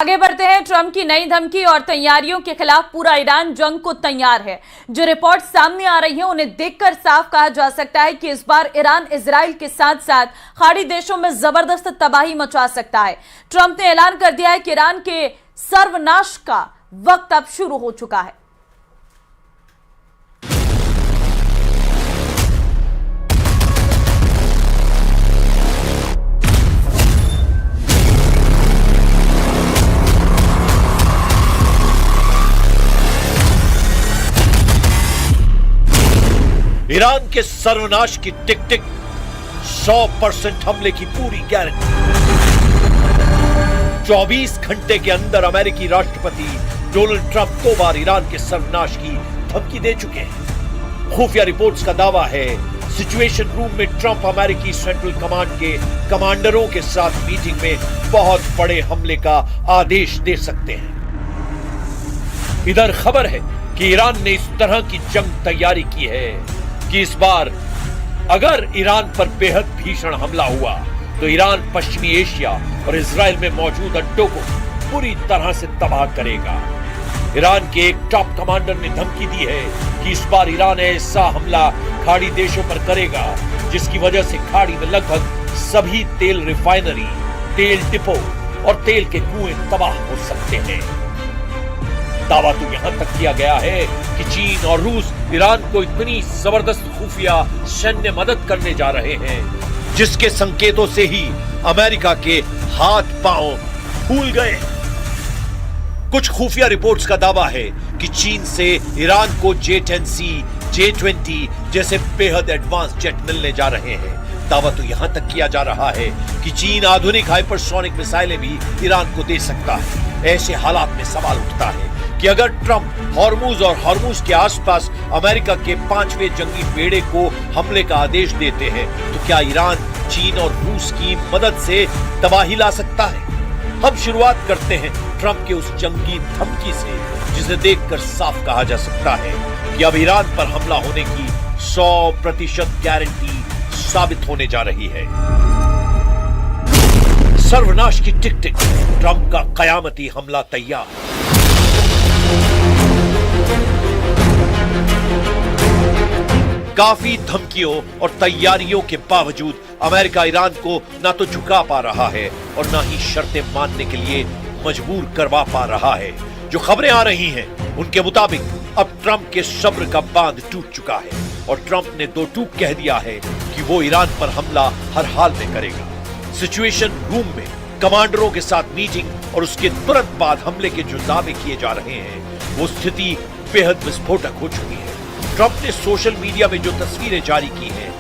आगे बढ़ते हैं। ट्रंप की नई धमकी और तैयारियों के खिलाफ पूरा ईरान जंग को तैयार है। जो रिपोर्ट सामने आ रही है उन्हें देखकर साफ कहा जा सकता है कि इस बार ईरान इजराइल के साथ साथ खाड़ी देशों में जबरदस्त तबाही मचा सकता है। ट्रंप ने ऐलान कर दिया है कि ईरान के सर्वनाश का वक्त अब शुरू हो चुका है। ईरान के सर्वनाश की टिक टिक, 100% हमले की पूरी गारंटी। 24 घंटे के अंदर अमेरिकी राष्ट्रपति डोनाल्ड ट्रंप 2 बार ईरान के सर्वनाश की धमकी दे चुके हैं। खुफिया रिपोर्ट्स का दावा है सिचुएशन रूम में ट्रंप अमेरिकी सेंट्रल कमांड के कमांडरों के साथ मीटिंग में बहुत बड़े हमले का आदेश दे सकते हैं। इधर खबर है कि ईरान ने इस तरह की जंग तैयारी की है कि इस बार अगर ईरान पर बेहद भीषण हमला हुआ तो ईरान पश्चिमी एशिया और इजराइल में मौजूद अड्डों को पूरी तरह से तबाह करेगा। ईरान के एक टॉप कमांडर ने धमकी दी है कि इस बार ईरान ऐसा हमला खाड़ी देशों पर करेगा जिसकी वजह से खाड़ी में लगभग सभी तेल रिफाइनरी, तेल डिपो और तेल के कुएं तबाह हो सकते हैं। दावा तो यहां तक किया गया है कि चीन और रूस ईरान को इतनी जबरदस्त खुफिया सैन्य मदद करने जा रहे हैं जिसके संकेतों से ही अमेरिका के हाथ पांव फूल गए। कुछ खुफिया रिपोर्ट्स का दावा है कि चीन से ईरान को J-10C, J-20 जैसे बेहद एडवांस जेट मिलने जा रहे हैं। दावा तो यहां तक किया जा रहा है कि चीन आधुनिक हाइपरसोनिक मिसाइलें भी ईरान को दे सकता है। ऐसे हालात में सवाल उठता है कि अगर ट्रंप हॉर्मुज और हॉर्मुज के आसपास अमेरिका के 5वें जंगी बेड़े को हमले का आदेश देते हैं तो क्या ईरान चीन और रूस की मदद से तबाही ला सकता है? हम शुरुआत करते हैं ट्रंप के उस जंगी धमकी से जिसे देखकर साफ कहा जा सकता है कि अब ईरान पर हमला होने की 100% गारंटी साबित होने जा रही है। सर्वनाश की टिक टिक, ट्रंप का कयामती हमला तैयार। काफी धमकियों और तैयारियों के बावजूद अमेरिका ईरान को ना तो झुका पा रहा है और ना ही शर्तें मानने के लिए मजबूर करवा पा रहा है। जो खबरें आ रही हैं उनके मुताबिक अब ट्रंप के सब्र का बांध टूट चुका है और ट्रंप ने 2 टूक कह दिया है कि वो ईरान पर हमला हर हाल में करेगा। सिचुएशन रूम में कमांडरों के साथ मीटिंग और उसके तुरंत बाद हमले के जो दावे किए जा रहे हैं वो स्थिति बेहद विस्फोटक हो चुकी है। ट्रंप ने सोशल मीडिया में जो तस्वीरें जारी की हैं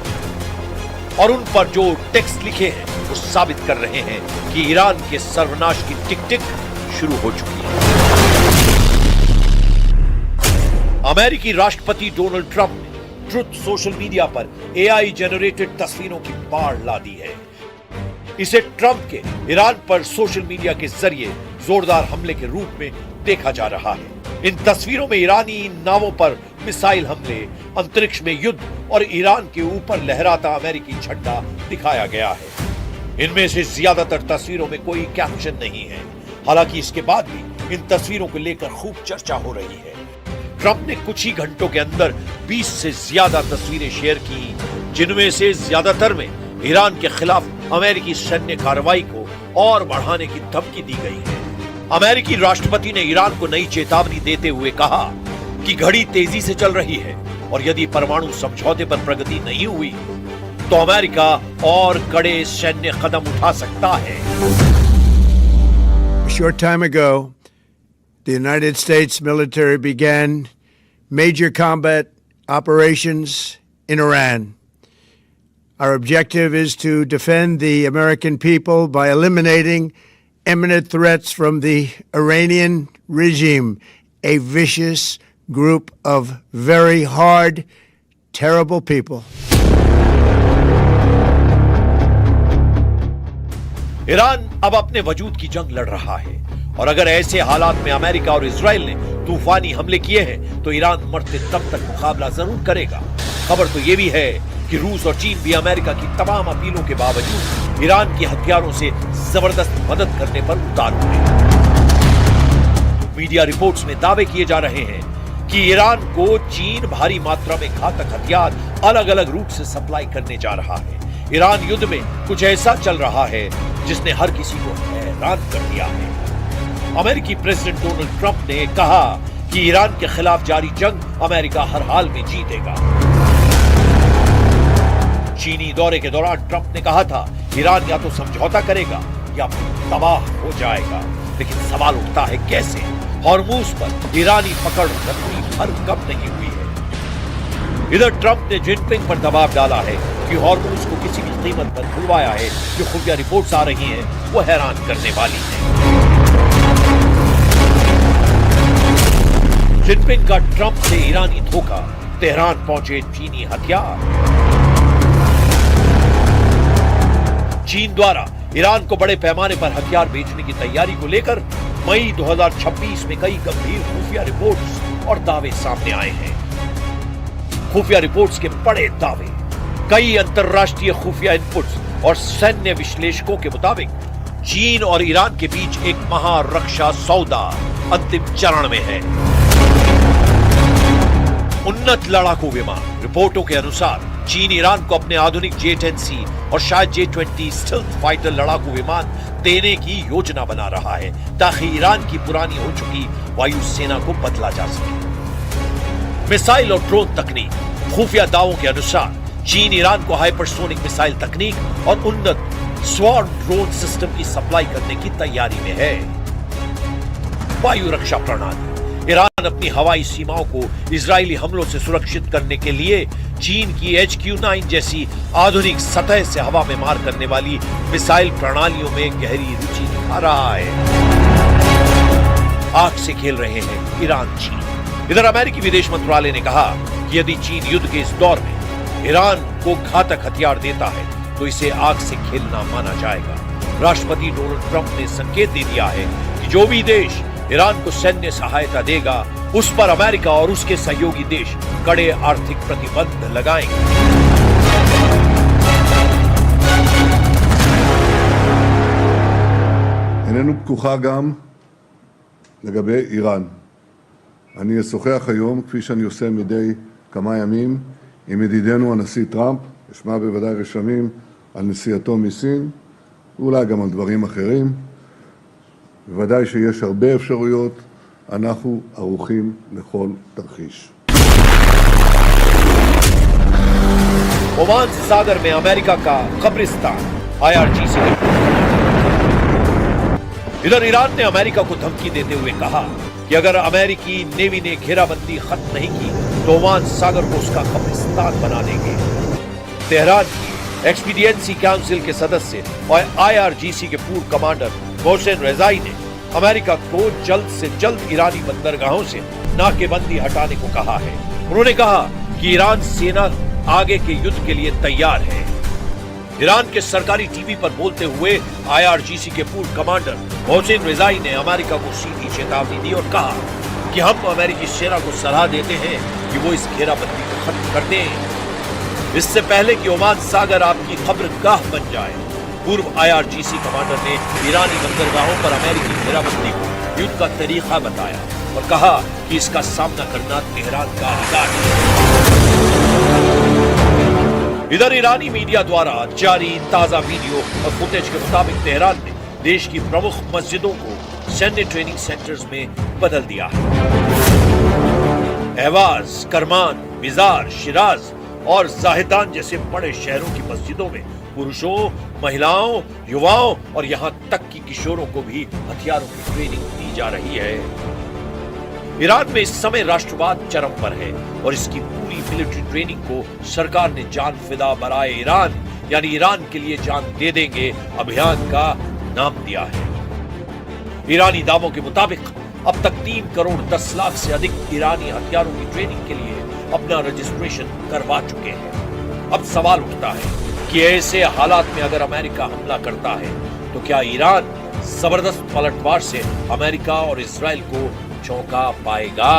और उन पर जो टेक्स्ट लिखे हैं वो साबित कर रहे हैं कि ईरान के सर्वनाश की टिक टिक शुरू हो चुकी है। अमेरिकी राष्ट्रपति डोनाल्ड ट्रंप ने ट्रुथ सोशल मीडिया पर AI जनरेटेड तस्वीरों की बाढ़ ला दी है। इसे ट्रंप के ईरान पर सोशल मीडिया के जरिए जोरदार हमले के रूप में देखा जा रहा है। इन तस्वीरों में ईरानी नावों पर मिसाइल हमले, अंतरिक्ष में युद्ध और ईरान के ऊपर लहराता अमेरिकी झंडा दिखाया गया है। इनमें से ज्यादातर तस्वीरों में कोई कैप्शन नहीं है। हालांकि इसके बाद भी इन तस्वीरों को लेकर खूब चर्चा हो रही है। ट्रंप ने कुछ ही घंटों के अंदर 20 से ज्यादा तस्वीरें शेयर की जिनमें से ज्यादातर में ईरान के खिलाफ अमेरिकी सैन्य कार्रवाई को और बढ़ाने की धमकी दी गई है। अमेरिकी राष्ट्रपति ने ईरान को नई चेतावनी देते हुए कहा कि घड़ी तेजी से चल रही है और यदि परमाणु समझौते पर प्रगति नहीं हुई तो अमेरिका और कड़े सैन्य कदम उठा सकता है। A short time ago, the United States military began major combat operations in Iran. Our objective is to defend the American people by eliminating imminent threats from the Iranian regime, a vicious group of very hard, terrible people. Iran अब अपने वजूद की जंग लड़ रहा है और अगर ऐसे हालात में अमेरिका और इजराइल ने तूफानी हमले किए हैं तो ईरान मरते दम तक मुकाबला जरूर करेगा। खबर तो यह भी है कि रूस और चीन भी अमेरिका की तमाम अपीलों के बावजूद ईरान के हथियारों से जबरदस्त मदद करने पर उतारू हैं। मीडिया रिपोर्ट्स में दावे किए जा रहे हैं कि ईरान को चीन भारी मात्रा में घातक हथियार अलग अलग रूट से सप्लाई करने जा रहा है। ईरान युद्ध में कुछ ऐसा चल रहा है जिसने हर किसी को हैरान कर दिया है। अमेरिकी प्रेसिडेंट डोनाल्ड ट्रंप ने कहा कि ईरान के खिलाफ जारी जंग अमेरिका हर हाल में जीतेगा। चीनी दौरे के दौरान ट्रंप ने कहा था ईरान या तो समझौता करेगा या तबाह हो जाएगा, लेकिन सवाल उठता है कैसे? हॉर्मूज पर ईरानी पकड़ रत्ती भर कम नहीं हुई है। इधर ट्रंप ने जिनपिंग पर दबाव डाला है कि हॉर्मूज को किसी भी कीमत पर खुलवाया है। जो खुफिया रिपोर्ट्स आ रही हैं वो हैरान करने वाली हैं। जिनपिंग का ट्रंप से ईरानी धोखा, तेहरान पहुंचे चीनी हथियार। चीन द्वारा ईरान को बड़े पैमाने पर हथियार बेचने की तैयारी को लेकर मई 2026 में कई गंभीर खुफिया रिपोर्ट्स और दावे सामने आए हैं। खुफिया रिपोर्ट्स के बड़े दावे, कई अंतरराष्ट्रीय खुफिया इनपुट्स और सैन्य विश्लेषकों के मुताबिक चीन और ईरान के बीच एक महारक्षा सौदा अंतिम चरण में है। उन्नत लड़ाकू विमान, रिपोर्टों के अनुसार चीन ईरान को अपने आधुनिक J-10C और शायद J-20 स्टेल्थ फाइटर लड़ाकू विमान देने की योजना बना रहा है ताकि ईरान की पुरानी हो चुकी वायुसेना को बदला जा सके। मिसाइल और ड्रोन तकनीक, खुफिया दावों के अनुसार चीन ईरान को हाइपरसोनिक मिसाइल तकनीक और उन्नत स्वार्म ड्रोन सिस्टम की सप्लाई करने की तैयारी में है। वायु रक्षा प्रणाली, ईरान अपनी हवाई सीमाओं को इजरायली हमलों से सुरक्षित करने के लिए चीन की HQ-9 जैसी आधुनिक सतह से हवा में मार करने वाली मिसाइल प्रणालियों में गहरी रुचि दिखा रहा है। आग से खेल रहे हैं ईरान चीन। इधर अमेरिकी विदेश मंत्रालय ने कहा कि यदि चीन युद्ध के इस दौर में ईरान को घातक हथियार देता है तो इसे आग से खेलना माना जाएगा। राष्ट्रपति डोनाल्ड ट्रंप ने संकेत दे दिया है कि जो भी देश ईरान को सैन्य सहायता देगा उस पर अमेरिका और उसके सहयोगी देश कड़े आर्थिक प्रतिबंध लगाएंगे। איננו פתוחה גם לגבי איראן. אני אשוחח היום, כפי שאני עושה מדי כמה ימים, עם ידידנו הנשיא טראמפ, אשמע בוודאי רשמים על נסיעתו מסין, ואולי גם על דברים אחרים. בוודאי שיש הרבה אפשרויות, אנחנו ערוכים לכל תרחיש. ओमान सागर में अमेरिका का कब्रिस्तान, IRGC। इधर ईरान ने अमेरिका को धमकी देते हुए कहा कि अगर अमेरिकी नेवी ने घेराबंदी खत्म नहीं की तो ओमान सागर को उसका कब्रिस्तान बना देंगे। तेहरान की एक्सपीडियंसी काउंसिल के सदस्य और IRGC के पूर्व कमांडर मोहसिन रेजाई ने अमेरिका को जल्द से जल्द ईरानी बंदरगाहों से नाकेबंदी हटाने को कहा है। उन्होंने कहा कि ईरान सेना आगे के युद्ध के लिए तैयार है। ईरान के सरकारी टीवी पर बोलते हुए IRGC के पूर्व कमांडर मोहसिन रेजाई ने अमेरिका को सीधी चेतावनी दी और कहा कि हम अमेरिकी सेना को सलाह देते हैं कि वो इस घेराबंदी को खत्म कर दें, इससे पहले कि ओमान सागर आपकी खबरगाह बन जाए। पूर्व IRGC कमांडर ने ईरानी बंदरगाहों पर अमेरिकी घेराबंदी को युद्ध का तरीका बताया और कहा कि इसका सामना करना तेहरान का अधिकार है। इधर ईरानी मीडिया द्वारा जारी ताजा वीडियो और फुटेज के मुताबिक तेहरान ने देश की प्रमुख मस्जिदों को सैन्य ट्रेनिंग सेंटर्स में बदल दिया है। अहवाज, करमान, मिजार, शिराज और जाहिदान जैसे बड़े शहरों की मस्जिदों में पुरुषों, महिलाओं, युवाओं और यहां तक कि किशोरों को भी हथियारों की ट्रेनिंग दी जा रही है। ईरान में इस समय राष्ट्रवाद चरम पर है और इसकी पूरी मिलिट्री ट्रेनिंग को सरकार ने जान फिदा बराए ईरान यानी ईरान के लिए जान दे देंगे अभियान का नाम दिया है। ईरानी दावों के मुताबिक अब तक 3 करोड़ 10 लाख से अधिक ईरानी हथियारों की ट्रेनिंग के लिए अपना रजिस्ट्रेशन करवा चुके हैं। अब सवाल उठता है कि ऐसे हालात में अगर अमेरिका हमला करता है तो क्या ईरान जबरदस्त पलटवार से अमेरिका और इजराइल को चौंका पाएगा?